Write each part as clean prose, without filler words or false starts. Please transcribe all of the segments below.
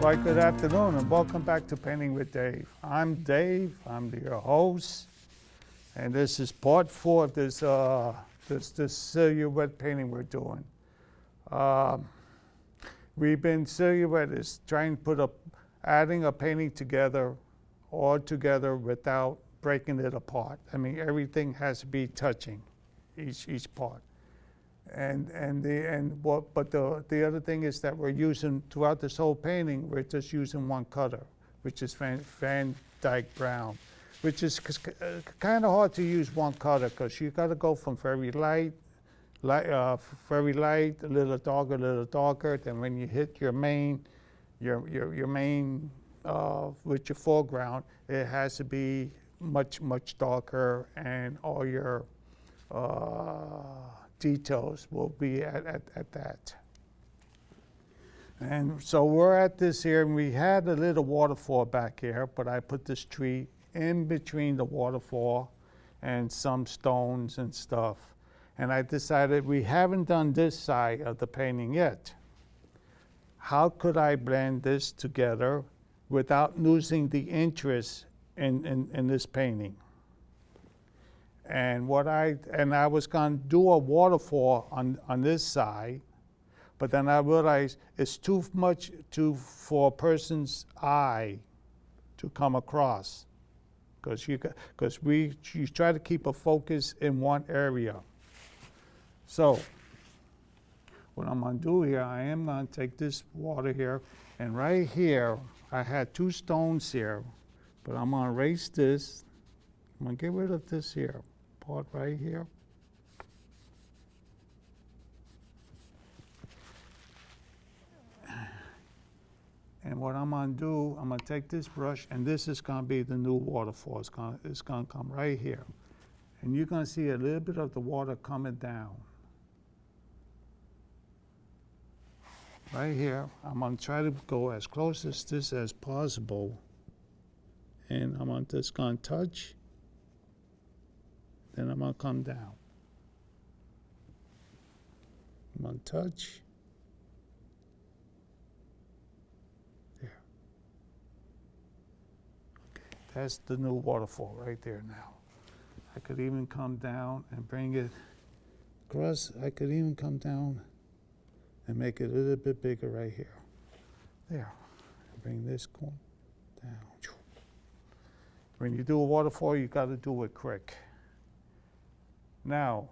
Quite good afternoon and welcome back to Painting with Dave. I'm Dave, I'm your host, and this is part 4 of this silhouette painting we're doing. We've been silhouette is trying to put adding a painting together, all together without breaking it apart. I mean, everything has to be touching each part. But the other thing is that we're using, throughout this whole painting, we're just using one color, which is Van Dyke Brown, which is kind of hard to use one color because you got to go from very light, a little darker. Then when you hit your main, your main with your foreground, it has to be much darker, and all your details will be at that. And so we're at this here, and we had a little waterfall back here, but I put this tree in between the waterfall and some stones and stuff. And I decided we haven't done this side of the painting yet. How could I blend this together without losing the interest in this painting? And I was going to do a waterfall on this side, but then I realized it's too much for a person's eye to come across, because you try to keep a focus in one area. So what I'm going to do here, I am going to take this water here, and right here I had 2 stones here, but I'm going to erase this. I'm going to get rid of this here part right here. And what I'm going to do, I'm going to take this brush, and this is going to be the new waterfall. It's going to come right here. And you're going to see a little bit of the water coming down. Right here, I'm going to try to go as close as this as possible. And I'm just going to touch. Then I'm going to come down. I'm going to touch. There. Okay, that's the new waterfall right there now. I could even come down and bring it across. I could even come down and make it a little bit bigger right here. There. And bring this corner down. When you do a waterfall, you got to do it quick. Now,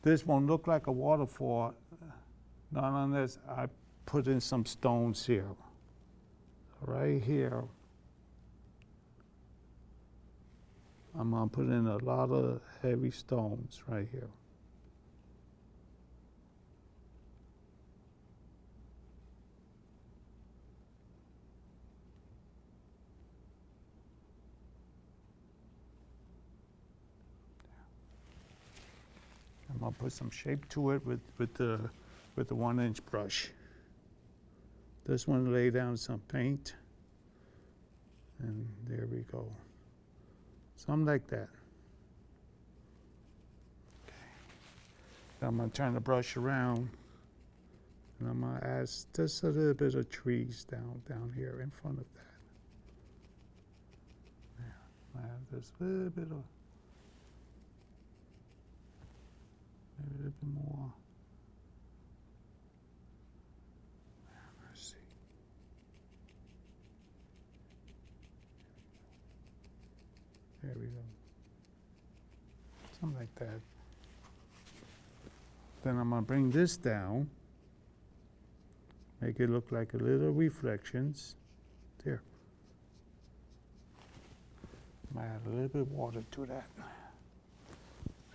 this won't look like a waterfall, not unless I put in some stones here. Right here, I'm going to put in a lot of heavy stones right here. I'm going to put some shape to it with the 1-inch brush. This one, lay down some paint, and there we go. Something like that. Okay. Now I'm going to turn the brush around, and I'm going to add just a little bit of trees down here in front of that. There. Add just a little bit of. Maybe a little bit more. Let's see. There we go. Something like that. Then I'm going to bring this down. Make it look like a little reflections. There. I might add a little bit of water to that.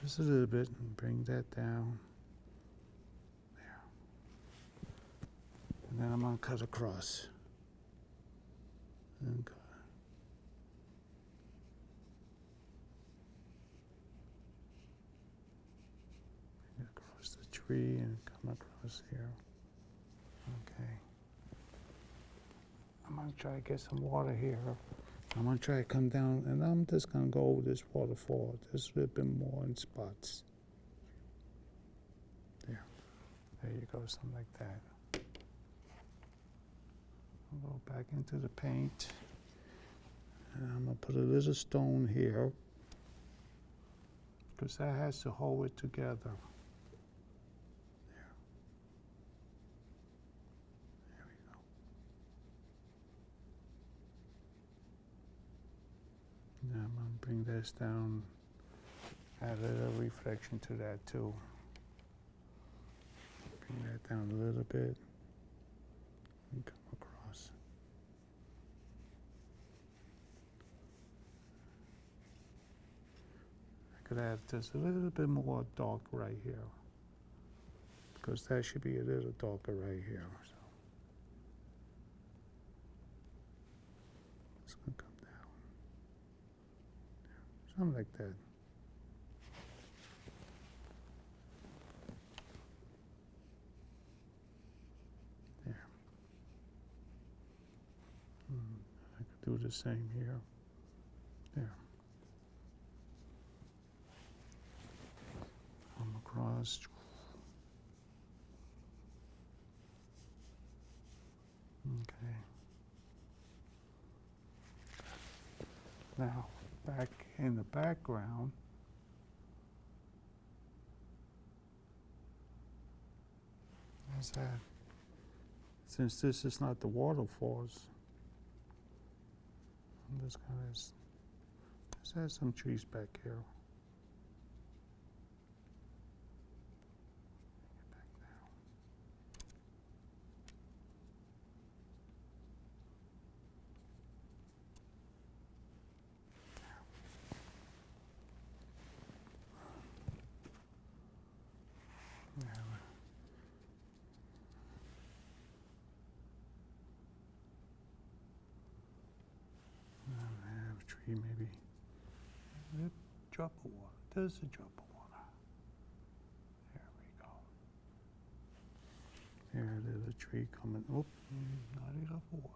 Just a little bit, and bring that down. There. And then I'm going to cut across. And cut. Bring it across the tree and come across here. Okay. I'm going to try to get some water here. I'm going to try to come down, and I'm just going to go over this waterfall just a little bit more in spots. There. There you go, something like that. I'll go back into the paint. And I'm gonna put a little stone here, because that has to hold it together. There. There we go. Now I'm gonna bring this down, add a little reflection to that too. Bring that down a little bit and come across. I could add just a little bit more dark right here, because that should be a little darker right here. So it's gonna come down. Something like that. There. I could do the same here. There. Come across. Okay. Now, back in the background, how's that? Since this is not the waterfalls, I'm just gonna just add some trees back here. Maybe a drop of water. There's a drop of water. There we go. There's a tree coming. Oh, not enough water.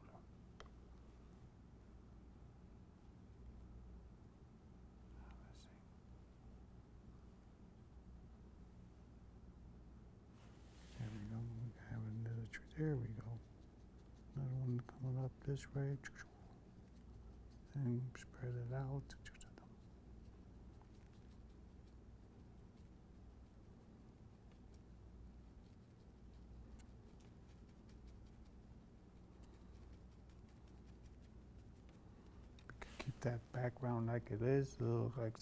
Let's see. There we go. We have another tree. There we go. Another one coming up this way. And spread it out. Keep that background like it is. Like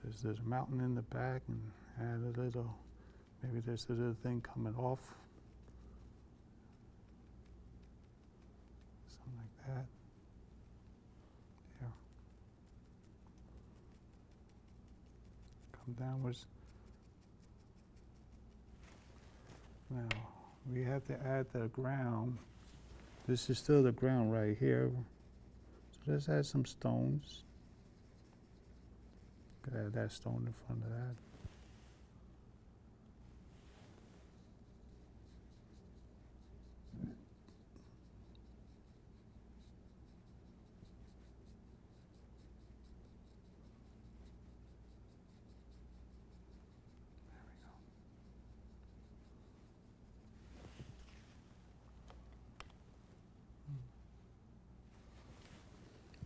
there's a mountain in the back, and add a little. Maybe there's a little thing coming off. Something like that. Come downwards. Now, we have to add the ground. This is still the ground right here. So let's add some stones. Could add that stone in front of that.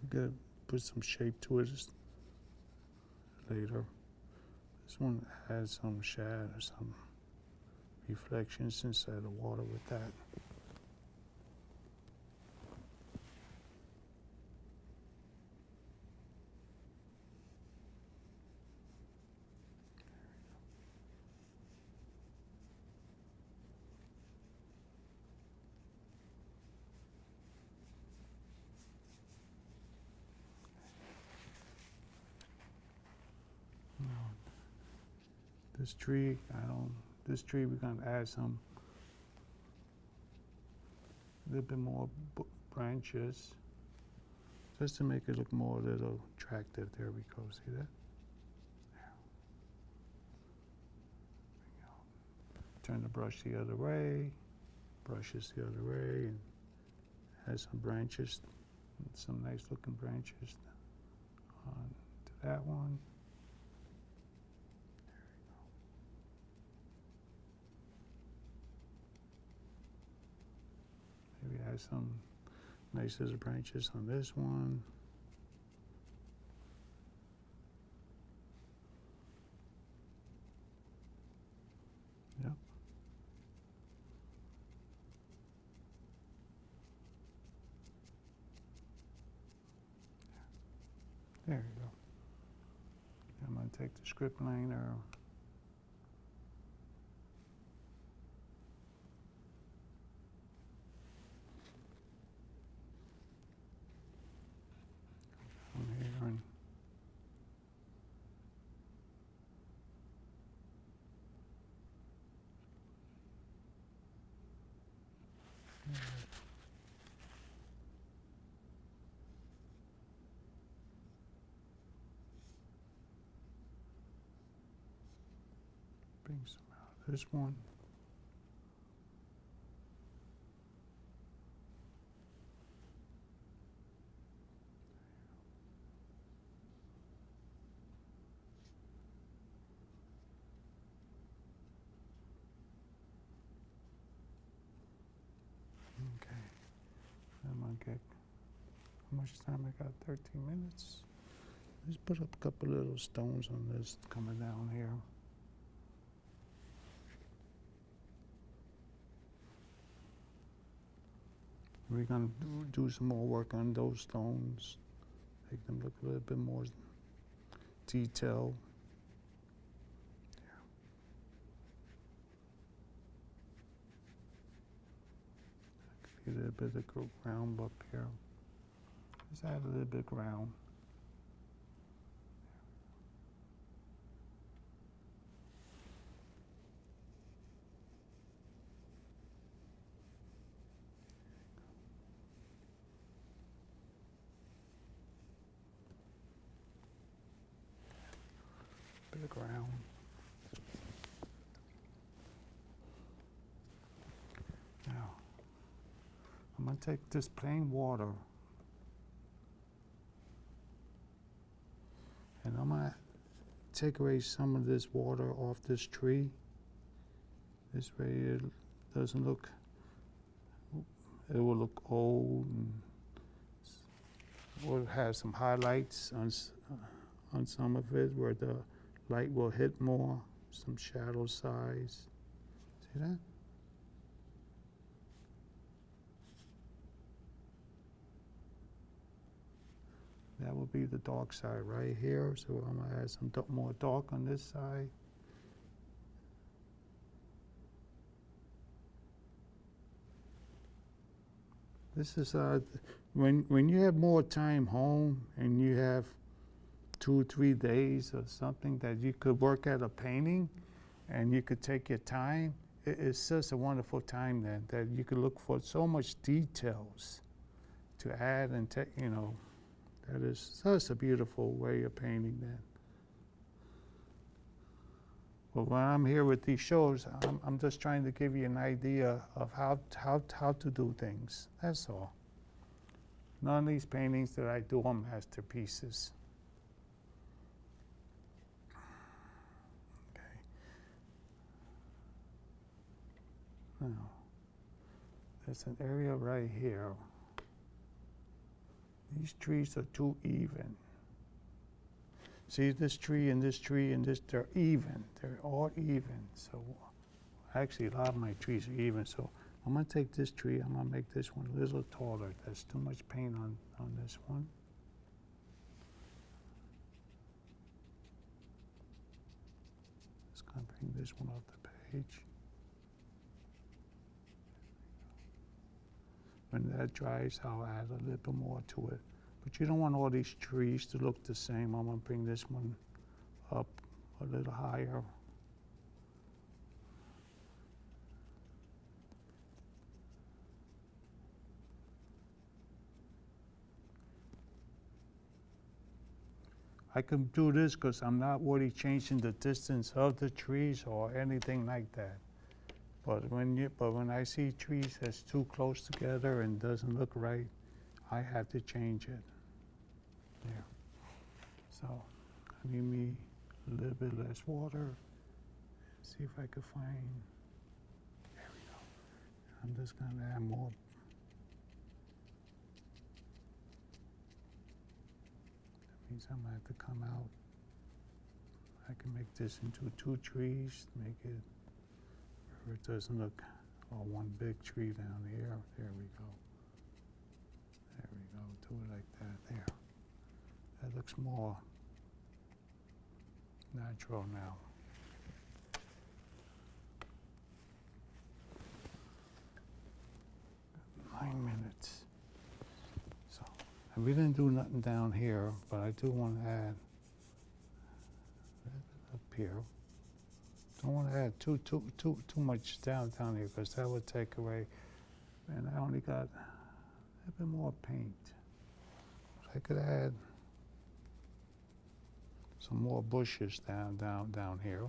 Gotta put some shape to it later. This one has some shadow, some reflections inside the water with that. This tree, this tree we're gonna add some, a little bit more branches, just to make it look more a little attractive. There we go, see that? There. Turn the brush the other way, brushes the other way, and add some branches, some nice looking branches on to that one. Maybe add some nice little branches on this one. Yep. There you go. I'm going to take the script liner. Down here and bring some out of this one. Okay. I'm gonna get, how much time I got? 13 minutes. Let's put up a couple little stones on this coming down here. We're gonna do some more work on those stones, make them look a little bit more detailed. A little bit of ground up here. Let's add a little bit of ground. Bit of ground. Now, I'm going to take this plain water and I'm going to take away some of this water off this tree. This way it doesn't look, it will look old, and we'll have some highlights on some of it where the light will hit more, some shadow size. See that? That will be the dark side right here. So I'm gonna add some more dark on this side. This is when you have more time home and you have 2 or 3 days or something that you could work at a painting and you could take your time. It's such a wonderful time then that you could look for so much details to add and take, you know. That is such a beautiful way of painting that. But when I'm here with these shows, I'm just trying to give you an idea of how to do things. That's all. None of these paintings that I do are masterpieces. Okay. Now, there's an area right here. These trees are too even. See this tree and this tree and this, they're even. They're all even. So actually a lot of my trees are even. So I'm gonna take this tree, I'm gonna make this one a little taller. There's too much paint on this one. Just gonna bring this one off the page. When that dries, I'll add a little bit more to it. But you don't want all these trees to look the same. I'm gonna bring this one up a little higher. I can do this because I'm not really changing the distance of the trees or anything like that. But when I see trees that's too close together and doesn't look right, I have to change it. There. So I need me a little bit less water. See if I could find. There we go. I'm just gonna add more. These I'm gonna have to come out. I can make this into 2 trees, make it where it doesn't look all one big tree down here. There we go. There we go. Do it like that. There. That looks more natural now. 9 minutes. So, and we didn't do nothing down here, but I do want to add up here. Don't want to add too much down here because that would take away. And I only got a bit more paint. I could add some more bushes down here.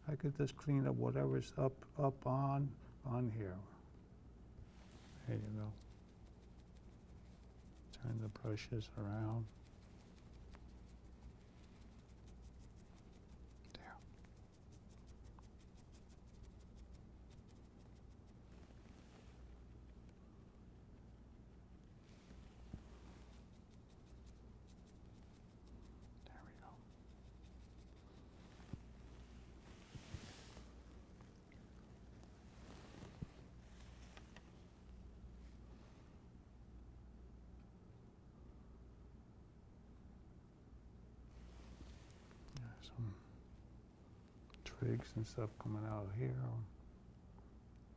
I could just clean up whatever's up on here. There you go. Turn the brushes around. There. There we go. Some twigs and stuff coming out of here.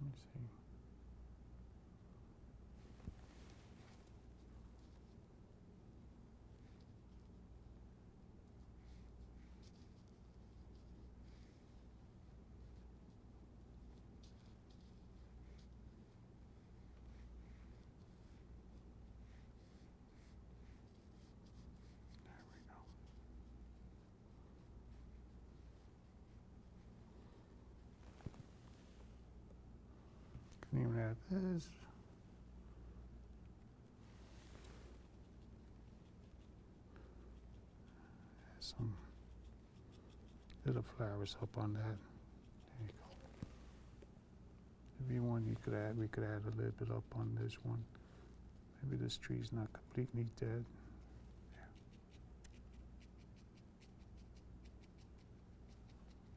Let me see. There we go. Can even add this. Some little flowers up on that. There you go. Maybe one you could add, we could add a little bit up on this one. Maybe this tree's not completely dead. There.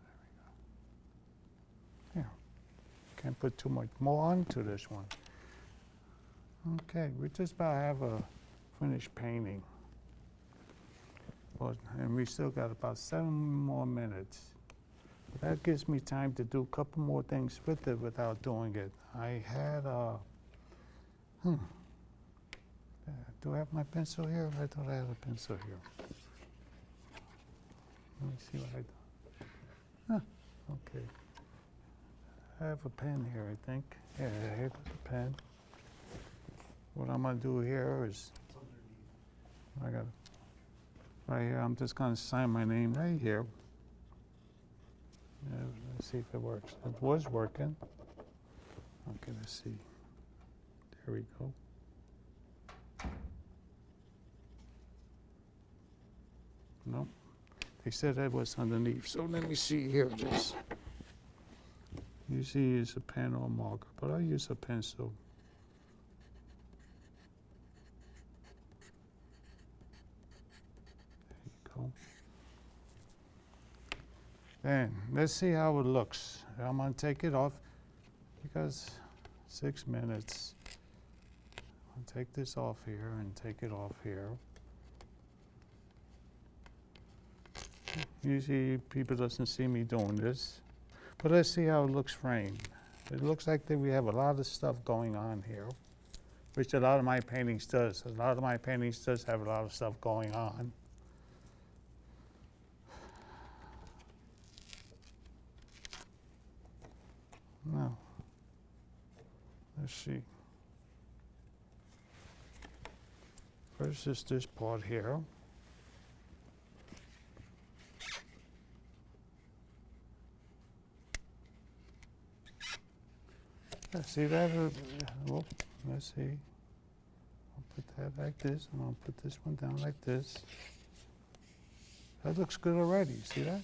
There we go. Yeah. Can't put too much more onto this one. Okay, we just about have a finished painting. But, and we still got about 7 more minutes. That gives me time to do a couple more things with it without doing it. I had do I have my pencil here? I thought I had a pencil here. Let me see what I do. Okay. I have a pen here, I think. Yeah, here's the pen. What I'm gonna do here is, I got right here, I'm just gonna sign my name right here. Yeah, let's see if it works. It was working. Okay, let's see. There we go. Nope. They said that was underneath. So let me see here. Just usually use a pen or a marker, but I use a pencil. There you go. Then let's see how it looks. I'm gonna take it off because 6 minutes. I'll take this off here and take it off here. Usually people doesn't see me doing this, but let's see how it looks framed. It looks like that we have a lot of stuff going on here, which a lot of my paintings does. A lot of my paintings does have a lot of stuff going on. Now, let's see. First is this part here. See that? Whoop, let's see. I'll put that like this, and I'll put this one down like this. That looks good already. See that?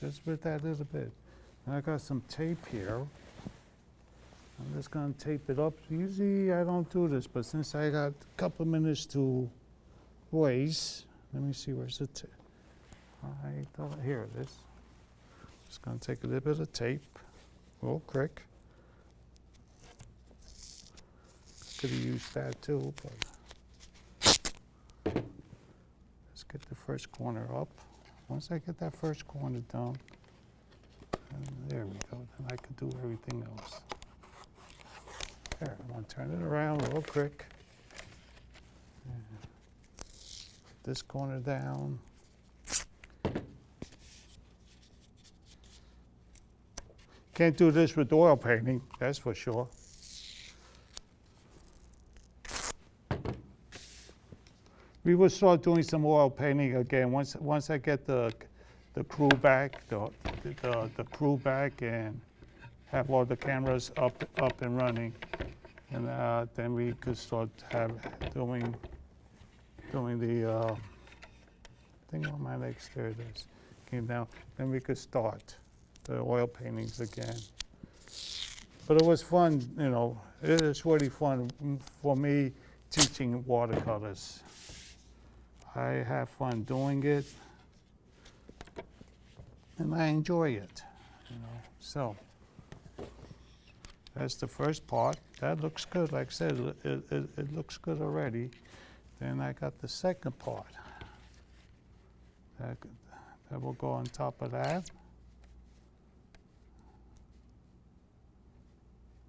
Just with that little bit. And I got some tape here. I'm just gonna tape it up. Usually I don't do this, but since I got a couple minutes to waste, Let me see, where's the tape? I thought, here it is. Just gonna take a little bit of tape, real quick. Could have used that too, but let's get the first corner up. Once I get that first corner done, and there we go, then I can do everything else. There, I'm gonna turn it around real quick. Put this corner down. Can't do this with oil painting, that's for sure. We will start doing some oil painting again once I get the crew back, the crew back, and have all the cameras up and running, and then we could start doing the thing on my legs. There it is. Came down. Then we could start the oil paintings again. But it was fun, you know. It is really fun for me teaching watercolors. I have fun doing it, and I enjoy it, you know. So that's the first part. That looks good. Like I said, it looks good already. Then I got the second part. That will go on top of that.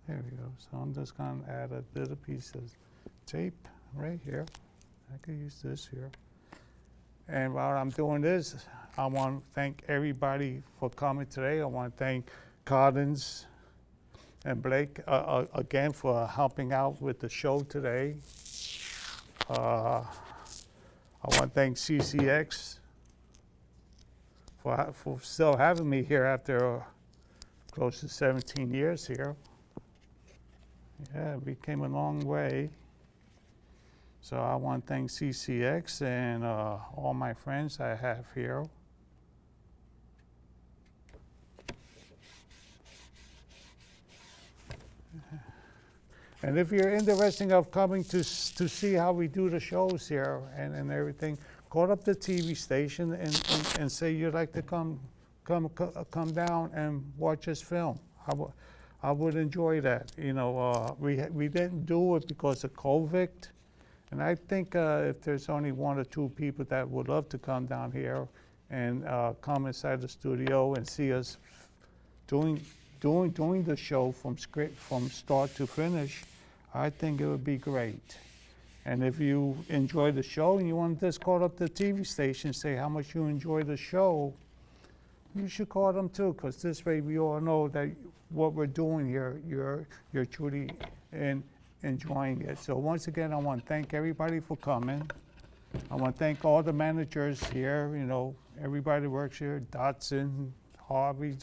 There we go. So I'm just going to add a little piece of tape right here. I could use this here. And while I'm doing this, I want to thank everybody for coming today. I want to thank Collins and Blake again for helping out with the show today. I want to thank CCX for still having me here after close to 17 years here. Yeah, we came a long way. So I want to thank CCX and all my friends I have here. And if you're interested of coming to see how we do the shows here and everything, call up the TV station and say you'd like to come down and watch us film. I would enjoy that. You know, we didn't do it because of COVID. And I think if there's only one or two people that would love to come down here and come inside the studio and see us doing the show from start to finish, I think it would be great. And if you enjoy the show and you want to just call up the TV station and say how much you enjoy the show, you should call them too, because this way we all know that what we're doing here, you're truly enjoying it. So once again, I want to thank everybody for coming. I want to thank all the managers here, you know, everybody works here, Dotson, Harvey,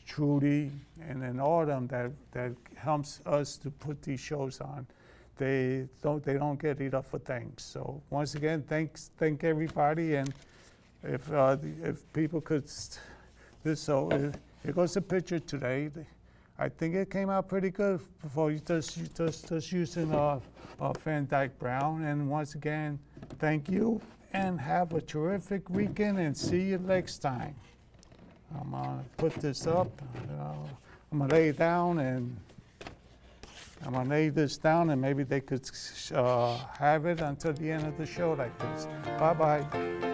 Trudy, and then all of them that helps us to put these shows on. They don't get enough for thanks. So once again, thank everybody, and if people could, here goes the picture today. I think it came out pretty good for just using Van Dyke Brown. And once again, thank you, and have a terrific weekend, and see you next time. I'm gonna put this up. I'm gonna lay it down, and I'm gonna lay this down, and maybe they could have it until the end of the show like this. Bye-bye.